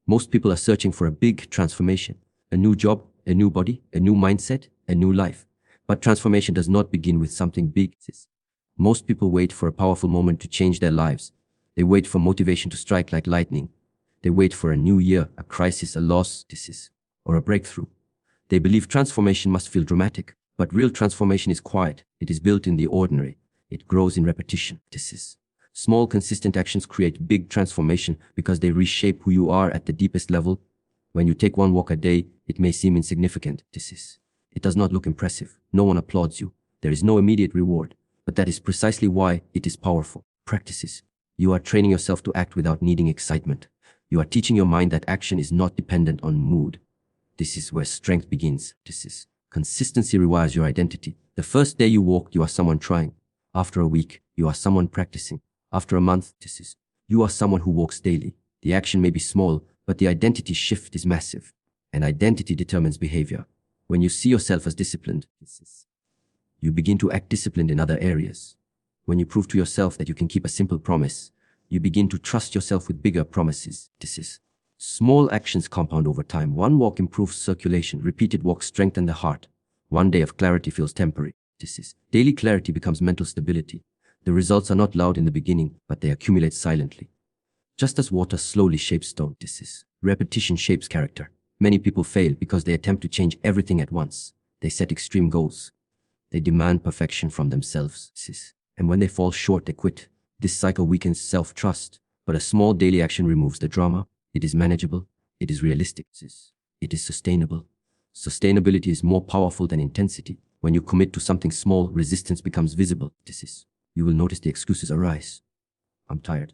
Most people are searching for a big transformation, a new job, a new body, a new mindset, a new life. But transformation does not begin with something big. Most people wait for a powerful moment to change their lives. They wait for motivation to strike like lightning. They wait for a new year, a crisis, a loss, or a breakthrough. They believe transformation must feel dramatic, but real transformation is quiet. It is built in the ordinary. It grows in repetition. Small, consistent actions create big transformation because they reshape who you are at the deepest level. When you take one walk a day, it may seem insignificant. It does not look impressive. No one applauds you. There is no immediate reward. But that is precisely why it is powerful. Practices. You are training yourself to act without needing excitement. You are teaching your mind that action is not dependent on mood. This is where strength begins. Consistency rewires your identity. The first day you walk, you are someone trying. After a week, you are someone practicing. After a month, you are someone who walks daily. The action may be small, but the identity shift is massive. And identity determines behavior. When you see yourself as disciplined, you begin to act disciplined in other areas. When you prove to yourself that you can keep a simple promise, you begin to trust yourself with bigger promises. Small actions compound over time. One walk improves circulation. Repeated walks strengthen the heart. One day of clarity feels temporary. Daily clarity becomes mental stability. The results are not loud in the beginning, but they accumulate silently. Just as water slowly shapes stone, repetition shapes character. Many people fail because they attempt to change everything at once. They set extreme goals. They demand perfection from themselves. And when they fall short, they quit. This cycle weakens self-trust, but a small daily action removes the drama. It is manageable. It is realistic. It is sustainable. Sustainability is more powerful than intensity. When you commit to something small, resistance becomes visible. You will notice the excuses arise. I'm tired.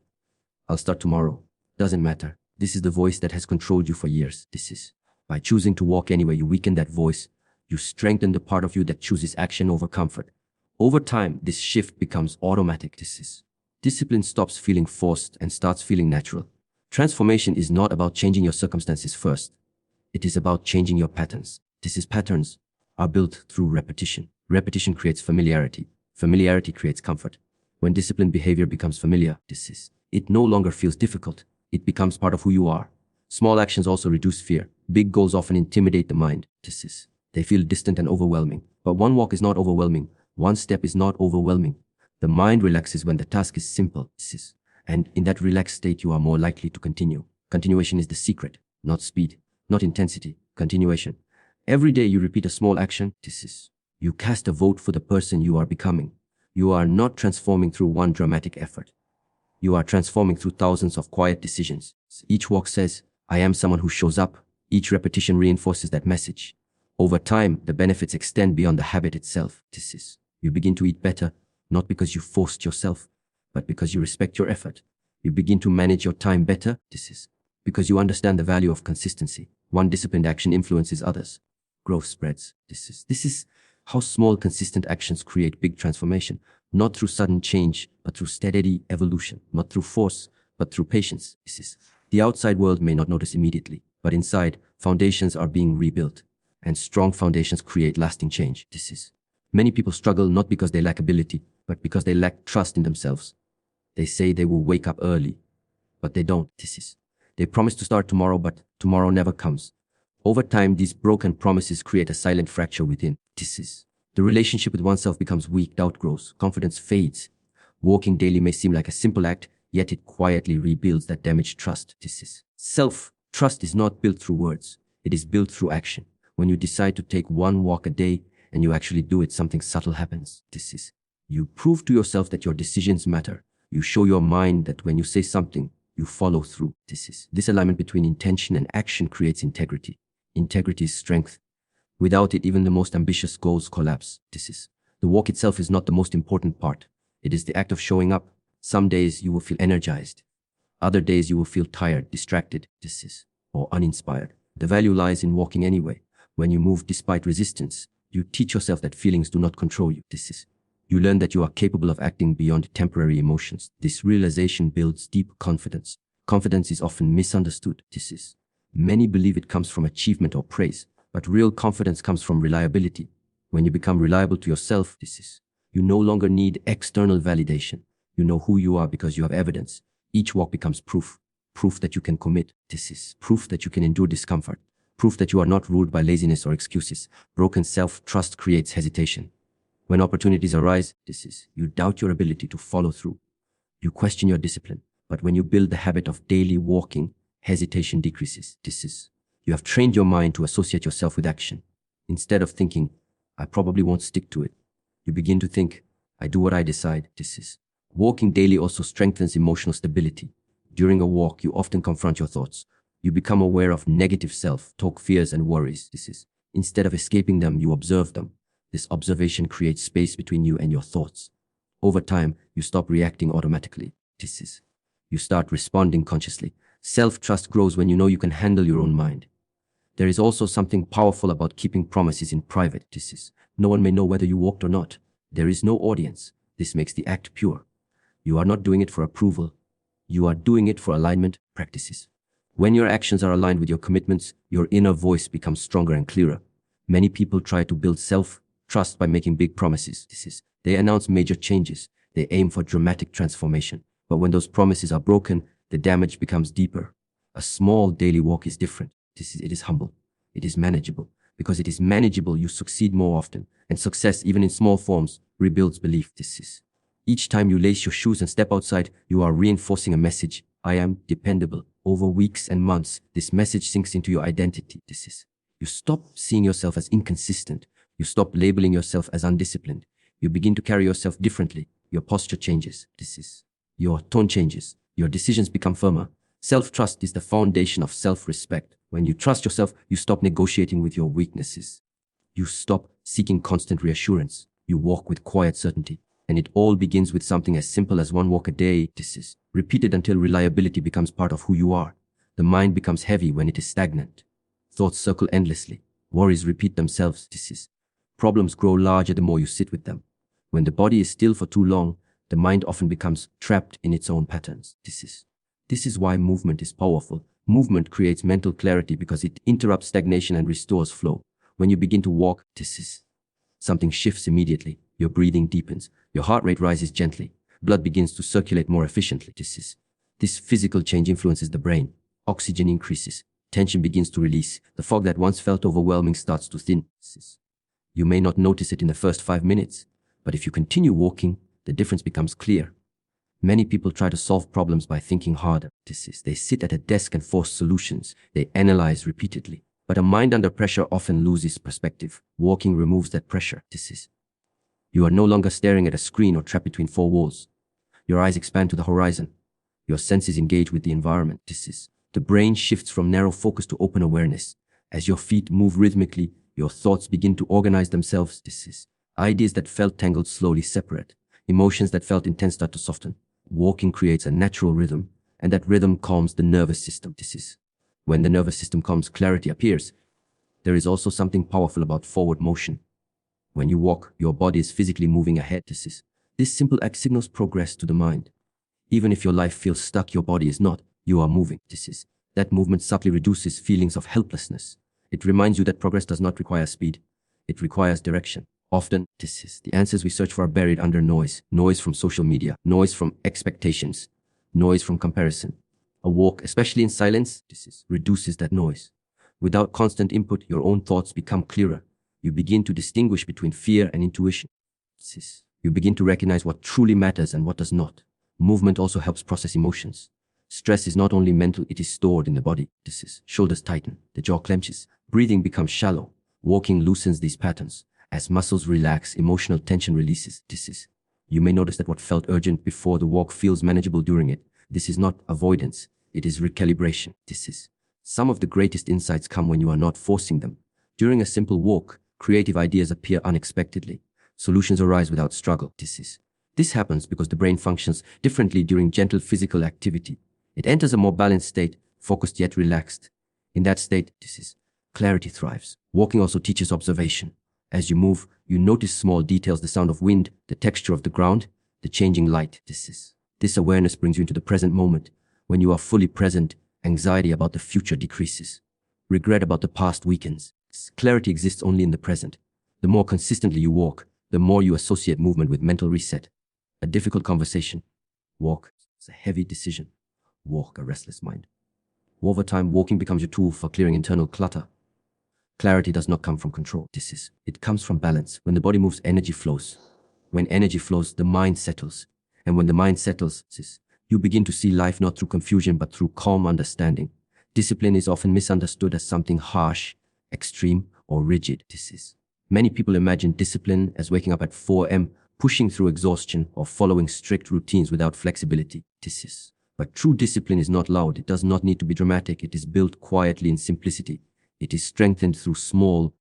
I'll start tomorrow. Doesn't matter. This is the voice that has controlled you for years. By choosing to walk anyway, you weaken that voice. You strengthen the part of you that chooses action over comfort. Over time, this shift becomes automatic. Discipline stops feeling forced and starts feeling natural. Transformation is not about changing your circumstances first. It is about changing your patterns. Patterns are built through repetition. Repetition creates familiarity. Familiarity creates comfort. When disciplined behavior becomes familiar, it no longer feels difficult. It becomes part of who you are. Small actions also reduce fear. Big goals often intimidate the mind. They feel distant and overwhelming. But one walk is not overwhelming. One step is not overwhelming. The mind relaxes when the task is simple. And in that relaxed state, you are more likely to continue. Continuation is the secret, not speed, not intensity, continuation. Every day you repeat a small action, you cast a vote for the person you are becoming. You are not transforming through one dramatic effort. You are transforming through thousands of quiet decisions. Each walk says, I am someone who shows up. Each repetition reinforces that message. Over time, the benefits extend beyond the habit itself. You begin to eat better, not because you forced yourself, but because you respect your effort. You begin to manage your time better, because you understand the value of consistency. One disciplined action influences others. Growth spreads. This is how small, consistent actions create big transformation, not through sudden change, but through steady evolution, not through force, but through patience. The outside world may not notice immediately, but inside, foundations are being rebuilt, and strong foundations create lasting change. Many people struggle not because they lack ability, but because they lack trust in themselves. They say they will wake up early, but they don't. They promise to start tomorrow, but tomorrow never comes. Over time, these broken promises create a silent fracture within. The relationship with oneself becomes weak, doubt grows, confidence fades. Walking daily may seem like a simple act, yet it quietly rebuilds that damaged trust. Self-trust is not built through words. It is built through action. When you decide to take one walk a day and you actually do it, something subtle happens. You prove to yourself that your decisions matter. You show your mind that when you say something, you follow through. This alignment between intention and action creates integrity. Integrity is strength. Without it, even the most ambitious goals collapse. The walk itself is not the most important part. It is the act of showing up. Some days you will feel energized. Other days you will feel tired, distracted, or uninspired. The value lies in walking anyway. When you move despite resistance, you teach yourself that feelings do not control you. You learn that you are capable of acting beyond temporary emotions. This realization builds deep confidence. Confidence is often misunderstood. Many believe it comes from achievement or praise, but real confidence comes from reliability. When you become reliable to yourself, you no longer need external validation. You know who you are because you have evidence. Each walk becomes proof. proof that you can commit. This is proof that you can endure discomfort, proof that you are not ruled by laziness or excuses. Broken self-trust creates hesitation. When opportunities arise, you doubt your ability to follow through. You question your discipline. But when you build the habit of daily walking, hesitation decreases. You have trained your mind to associate yourself with action. Instead of thinking, I probably won't stick to it, you begin to think, I do what I decide. Walking daily also strengthens emotional stability. During a walk, you often confront your thoughts. You become aware of negative self-talk, fears, and worries. Instead of escaping them, you observe them. This observation creates space between you and your thoughts. Over time, you stop reacting automatically. You start responding consciously. Self-trust grows when you know you can handle your own mind. There is also something powerful about keeping promises in private. No one may know whether you walked or not. There is no audience. This makes the act pure. You are not doing it for approval. You are doing it for alignment practices. When your actions are aligned with your commitments, your inner voice becomes stronger and clearer. Many people try to build self-trust by making big promises. They announce major changes. They aim for dramatic transformation. But when those promises are broken, the damage becomes deeper. A small daily walk is different. It is humble. It is manageable. Because it is manageable, you succeed more often. And success, even in small forms, rebuilds belief. Each time you lace your shoes and step outside, you are reinforcing a message. I am dependable. Over weeks and months, this message sinks into your identity. You stop seeing yourself as inconsistent. You stop labeling yourself as undisciplined. You begin to carry yourself differently. Your posture changes. Your tone changes. Your decisions become firmer. Self-trust is the foundation of self-respect. When you trust yourself, you stop negotiating with your weaknesses. You stop seeking constant reassurance. You walk with quiet certainty. And it all begins with something as simple as one walk a day. Repeated until reliability becomes part of who you are. The mind becomes heavy when it is stagnant. Thoughts circle endlessly. Worries repeat themselves. Problems grow larger the more you sit with them. When the body is still for too long, the mind often becomes trapped in its own patterns. This is why movement is powerful. Movement creates mental clarity because it interrupts stagnation and restores flow. When you begin to walk, something shifts immediately. Your breathing deepens. Your heart rate rises gently. Blood begins to circulate more efficiently. This physical change influences the brain. Oxygen increases. Tension begins to release. The fog that once felt overwhelming starts to thin. You may not notice it in the first 5 minutes, but if you continue walking, the difference becomes clear. Many people try to solve problems by thinking harder. They sit at a desk and force solutions. They analyze repeatedly. But a mind under pressure often loses perspective. Walking removes that pressure. You are no longer staring at a screen or trapped between four walls. Your eyes expand to the horizon. Your senses engage with the environment. The brain shifts from narrow focus to open awareness. As your feet move rhythmically, your thoughts begin to organize themselves. Ideas that felt tangled slowly separate. Emotions that felt intense start to soften. Walking creates a natural rhythm, and that rhythm calms the nervous system. When the nervous system calms, clarity appears. There is also something powerful about forward motion. When you walk, your body is physically moving ahead. This simple act signals progress to the mind. Even if your life feels stuck, your body is not. You are moving. That movement subtly reduces feelings of helplessness. It reminds you that progress does not require speed. It requires direction. Often, the answers we search for are buried under noise. Noise from social media, noise from expectations, noise from comparison. A walk, especially in silence, reduces that noise. Without constant input, your own thoughts become clearer. You begin to distinguish between fear and intuition. You begin to recognize what truly matters and what does not. Movement also helps process emotions. Stress is not only mental, it is stored in the body. Shoulders tighten, the jaw clenches, breathing becomes shallow. Walking loosens these patterns. As muscles relax, emotional tension releases. You may notice that what felt urgent before the walk feels manageable during it. This is not avoidance, it is recalibration. Some of the greatest insights come when you are not forcing them. During a simple walk, creative ideas appear unexpectedly. Solutions arise without struggle. This happens because the brain functions differently during gentle physical activity. It enters a more balanced state, focused yet relaxed. In that state, clarity thrives. Walking also teaches observation. As you move, you notice small details, the sound of wind, the texture of the ground, the changing light. This awareness brings you into the present moment. When you are fully present, anxiety about the future decreases. Regret about the past weakens. Clarity exists only in the present. The more consistently you walk, the more you associate movement with mental reset. A difficult conversation. Walk. It's a heavy decision. walk a restless mind. Over time, walking becomes your tool for clearing internal clutter. Clarity does not come from control. It comes from balance. When the body moves, energy flows. When energy flows, the mind settles. And when the mind settles, you begin to see life not through confusion, but through calm understanding. Discipline is often misunderstood as something harsh, extreme, or rigid. Many people imagine discipline as waking up at 4 a.m., pushing through exhaustion, or following strict routines without flexibility. But true discipline is not loud. It does not need to be dramatic. It is built quietly in simplicity. It is strengthened through small,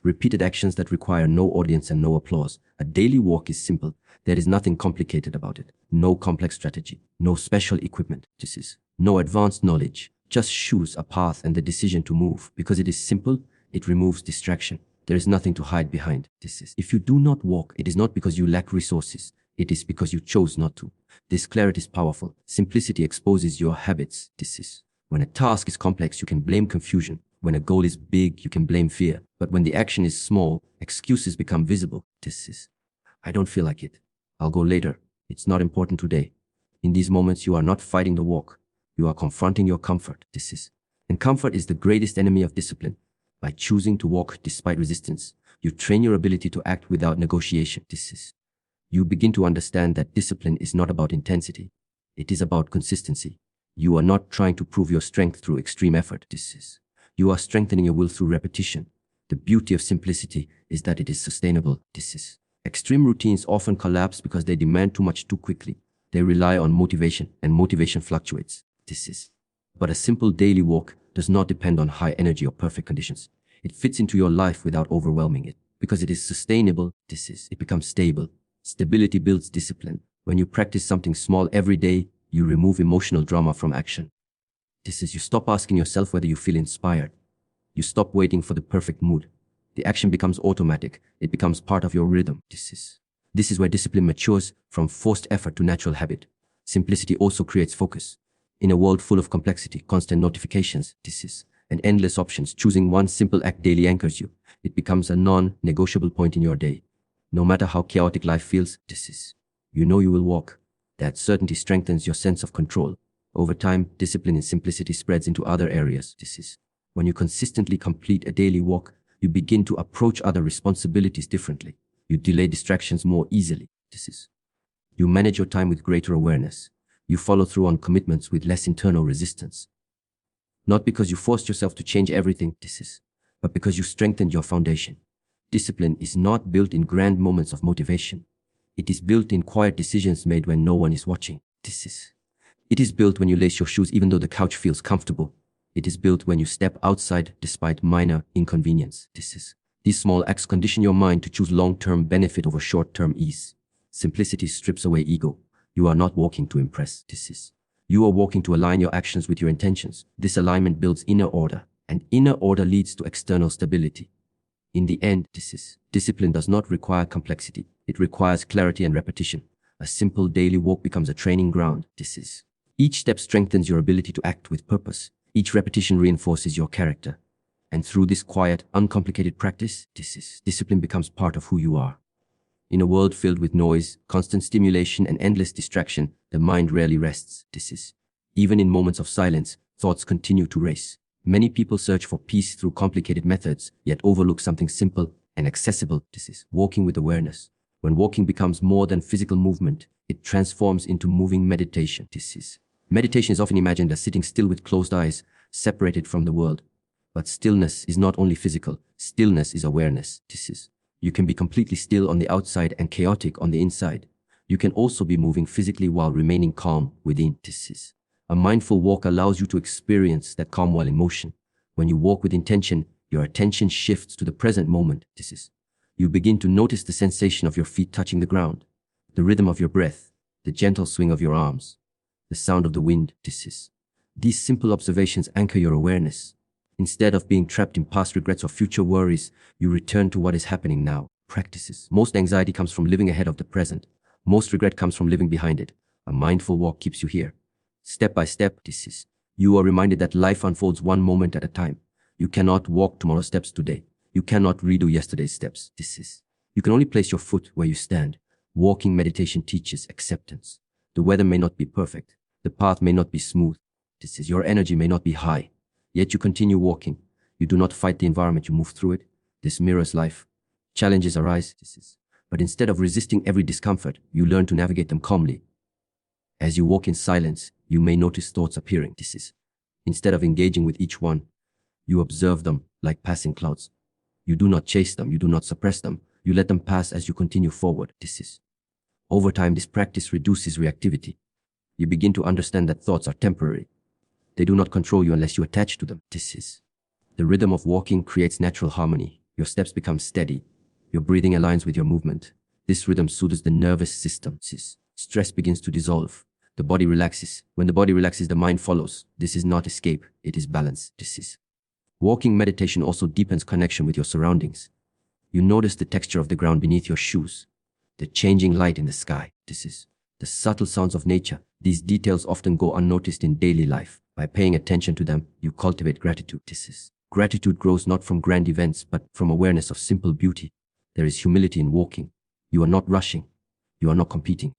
repeated actions that require no audience and no applause. A daily walk is simple. There is nothing complicated about it. No complex strategy. No special equipment. No advanced knowledge. Just shoes, a path, and the decision to move. Because it is simple, it removes distraction. There is nothing to hide behind. If you do not walk, it is not because you lack resources. It is because you chose not to. This clarity is powerful. Simplicity exposes your habits. When a task is complex, you can blame confusion. When a goal is big, you can blame fear. But when the action is small, excuses become visible. I don't feel like it. I'll go later. It's not important today. In these moments, you are not fighting the walk. You are confronting your comfort. And comfort is the greatest enemy of discipline. By choosing to walk despite resistance, you train your ability to act without negotiation. You begin to understand that discipline is not about intensity. It is about consistency. You are not trying to prove your strength through extreme effort. You are strengthening your will through repetition. The beauty of simplicity is that it is sustainable. Extreme routines often collapse because they demand too much too quickly. They rely on motivation, and motivation fluctuates. But a simple daily walk does not depend on high energy or perfect conditions. It fits into your life without overwhelming it. Because it is sustainable, it becomes stable. Stability builds discipline. When you practice something small every day, you remove emotional drama from action. You stop asking yourself whether you feel inspired. You stop waiting for the perfect mood. The action becomes automatic. It becomes part of your rhythm. This is where discipline matures from forced effort to natural habit. Simplicity also creates focus. In a world full of complexity, constant notifications, and endless options, choosing one simple act daily anchors you. It becomes a non-negotiable point in your day. No matter how chaotic life feels, you know you will walk. That certainty strengthens your sense of control. Over time, discipline and simplicity spreads into other areas. When you consistently complete a daily walk, you begin to approach other responsibilities differently. You delay distractions more easily. You manage your time with greater awareness. You follow through on commitments with less internal resistance. Not because you forced yourself to change everything, but because you strengthened your foundation. Discipline is not built in grand moments of motivation. It is built in quiet decisions made when no one is watching. It is built when you lace your shoes even though the couch feels comfortable. It is built when you step outside despite minor inconvenience. These small acts condition your mind to choose long-term benefit over short-term ease. Simplicity strips away ego. You are not walking to impress. You are walking to align your actions with your intentions. This alignment builds inner order, and inner order leads to external stability. In the end, discipline does not require complexity. It requires clarity and repetition. A simple daily walk becomes a training ground. Each step strengthens your ability to act with purpose. Each repetition reinforces your character. And through this quiet, uncomplicated practice, discipline becomes part of who you are. In a world filled with noise, constant stimulation, and endless distraction, the mind rarely rests. Even in moments of silence, thoughts continue to race. Many people search for peace through complicated methods, yet overlook something simple and accessible. Walking with awareness. When walking becomes more than physical movement, it transforms into moving meditation. Meditation is often imagined as sitting still with closed eyes, separated from the world. But stillness is not only physical. Stillness is awareness. You can be completely still on the outside and chaotic on the inside. You can also be moving physically while remaining calm within. A mindful walk allows you to experience that calm while in motion. When you walk with intention, your attention shifts to the present moment. You begin to notice the sensation of your feet touching the ground, the rhythm of your breath, the gentle swing of your arms, the sound of the wind. These simple observations anchor your awareness. Instead of being trapped in past regrets or future worries, you return to what is happening now. Practices. Most anxiety comes from living ahead of the present. Most regret comes from living behind it. A mindful walk keeps you here. Step by step, you are reminded that life unfolds one moment at a time. You cannot walk tomorrow's steps today. You cannot redo yesterday's steps. You can only place your foot where you stand. Walking meditation teaches acceptance. The weather may not be perfect. The path may not be smooth. Your energy may not be high. Yet you continue walking. You do not fight the environment, you move through it. This mirrors life. Challenges arise. But instead of resisting every discomfort, you learn to navigate them calmly. As you walk in silence, you may notice thoughts appearing. Instead of engaging with each one, you observe them like passing clouds. You do not chase them, you do not suppress them. You let them pass as you continue forward. Over time, this practice reduces reactivity. You begin to understand that thoughts are temporary. They do not control you unless you attach to them. The rhythm of walking creates natural harmony. Your steps become steady. Your breathing aligns with your movement. This rhythm soothes the nervous system. Stress begins to dissolve. The body relaxes. When the body relaxes, the mind follows. This is not escape, it is balance. Walking meditation also deepens connection with your surroundings. You notice the texture of the ground beneath your shoes, the changing light in the sky. The subtle sounds of nature. These details often go unnoticed in daily life. By paying attention to them, you cultivate gratitude. Gratitude grows not from grand events, but from awareness of simple beauty. There is humility in walking. You are not rushing. You are not competing.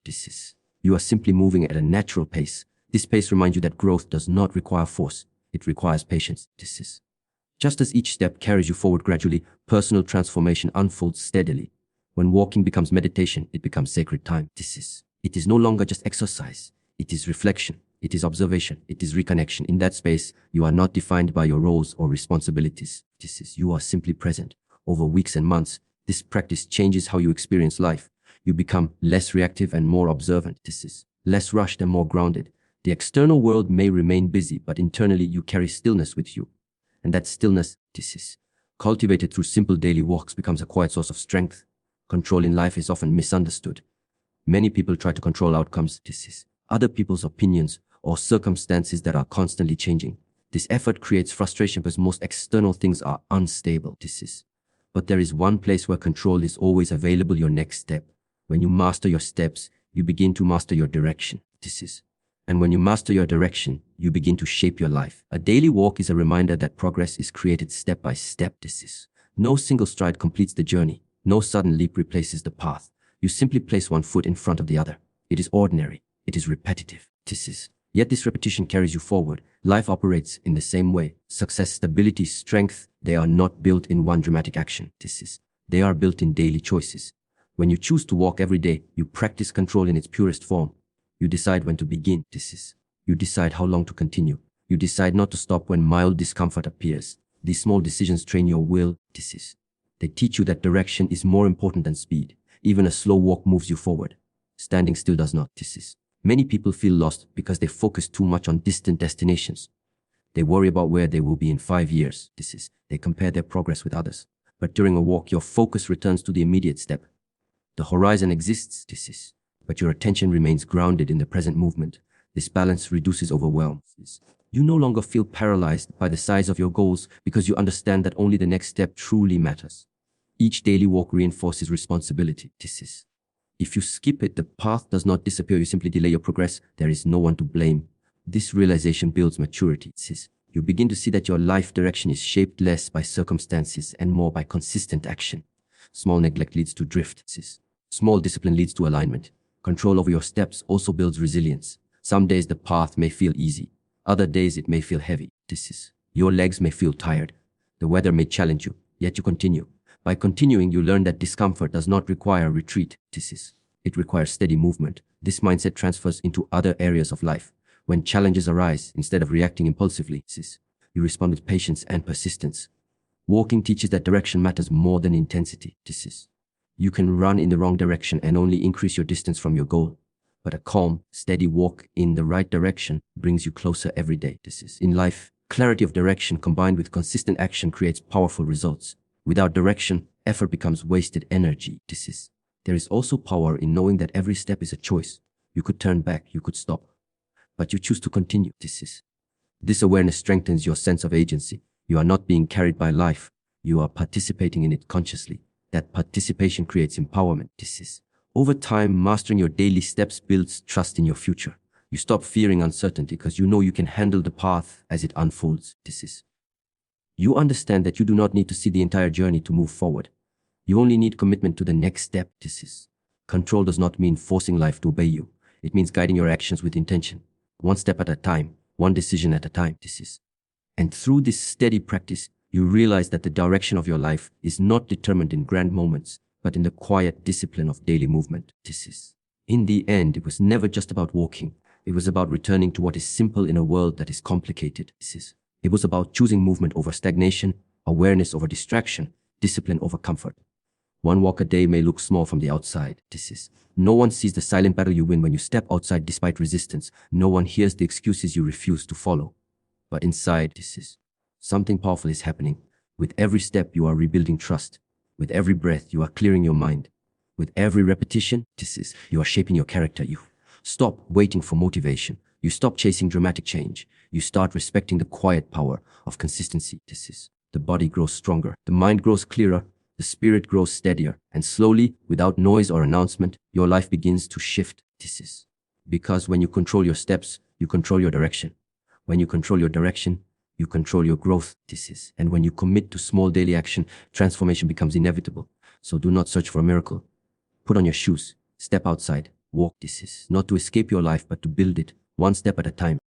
You are simply moving at a natural pace. This pace reminds you that growth does not require force. It requires patience. Just as each step carries you forward gradually, personal transformation unfolds steadily. When walking becomes meditation, it becomes sacred time. It is no longer just exercise. It is reflection. It is observation. It is reconnection. In that space, you are not defined by your roles or responsibilities. You are simply present. Over weeks and months, this practice changes how you experience life. You become less reactive and more observant. Less rushed and more grounded. The external world may remain busy, but internally you carry stillness with you. And that stillness, cultivated through simple daily walks, becomes a quiet source of strength. Control in life is often misunderstood. Many people try to control outcomes, other people's opinions, or circumstances that are constantly changing. This effort creates frustration because most external things are unstable. But there is one place where control is always available: your next step. When you master your steps, you begin to master your direction. And when you master your direction, you begin to shape your life. A daily walk is a reminder that progress is created step by step. No single stride completes the journey. No sudden leap replaces the path. You simply place one foot in front of the other. It is ordinary. It is repetitive. Yet this repetition carries you forward. Life operates in the same way. Success, stability, strength, they are not built in one dramatic action. They are built in daily choices. When you choose to walk every day, you practice control in its purest form. You decide when to begin. You decide how long to continue. You decide not to stop when mild discomfort appears. These small decisions train your will. They teach you that direction is more important than speed. Even a slow walk moves you forward. Standing still does not. Many people feel lost because they focus too much on distant destinations. They worry about where they will be in 5 years. They compare their progress with others. But during a walk, your focus returns to the immediate step. The horizon exists, but your attention remains grounded in the present movement. This balance reduces overwhelm. You no longer feel paralyzed by the size of your goals because you understand that only the next step truly matters. Each daily walk reinforces responsibility. If you skip it, the path does not disappear. You simply delay your progress. There is no one to blame. This realization builds maturity. You begin to see that your life direction is shaped less by circumstances and more by consistent action. Small neglect leads to drift. Small discipline leads to alignment. Control over your steps also builds resilience. Some days the path may feel easy. Other days it may feel heavy. Your legs may feel tired. The weather may challenge you, yet you continue. By continuing, you learn that discomfort does not require retreat. It requires steady movement. This mindset transfers into other areas of life. When challenges arise, instead of reacting impulsively, you respond with patience and persistence. Walking teaches that direction matters more than intensity. You can run in the wrong direction and only increase your distance from your goal. But a calm, steady walk in the right direction brings you closer every day. In life, clarity of direction combined with consistent action creates powerful results. Without direction, effort becomes wasted energy. There is also power in knowing that every step is a choice. You could turn back, you could stop, but you choose to continue. This awareness strengthens your sense of agency. You are not being carried by life. You are participating in it consciously. That participation creates empowerment. Over time, mastering your daily steps builds trust in your future. You stop fearing uncertainty because you know you can handle the path as it unfolds. You understand that you do not need to see the entire journey to move forward. You only need commitment to the next step. Control does not mean forcing life to obey you. It means guiding your actions with intention. one step at a time, one decision at a time. And through this steady practice, you realize that the direction of your life is not determined in grand moments, but in the quiet discipline of daily movement. In the end, it was never just about walking. It was about returning to what is simple in a world that is complicated. It was about choosing movement over stagnation, awareness over distraction, discipline over comfort. One walk a day may look small from the outside. No one sees the silent battle you win when you step outside despite resistance. No one hears the excuses you refuse to follow. But inside, something powerful is happening. With every step, you are rebuilding trust. With every breath, you are clearing your mind. With every repetition, you are shaping your character. You stop waiting for motivation. You stop chasing dramatic change. You start respecting the quiet power of consistency. The body grows stronger. The mind grows clearer. The spirit grows steadier. And slowly, without noise or announcement, your life begins to shift. Because when you control your steps, you control your direction. When you control your direction, you control your growth. And when you commit to small daily action, transformation becomes inevitable. So do not search for a miracle. Put on your shoes, step outside, walk. Not to escape your life, but to build it, one step at a time.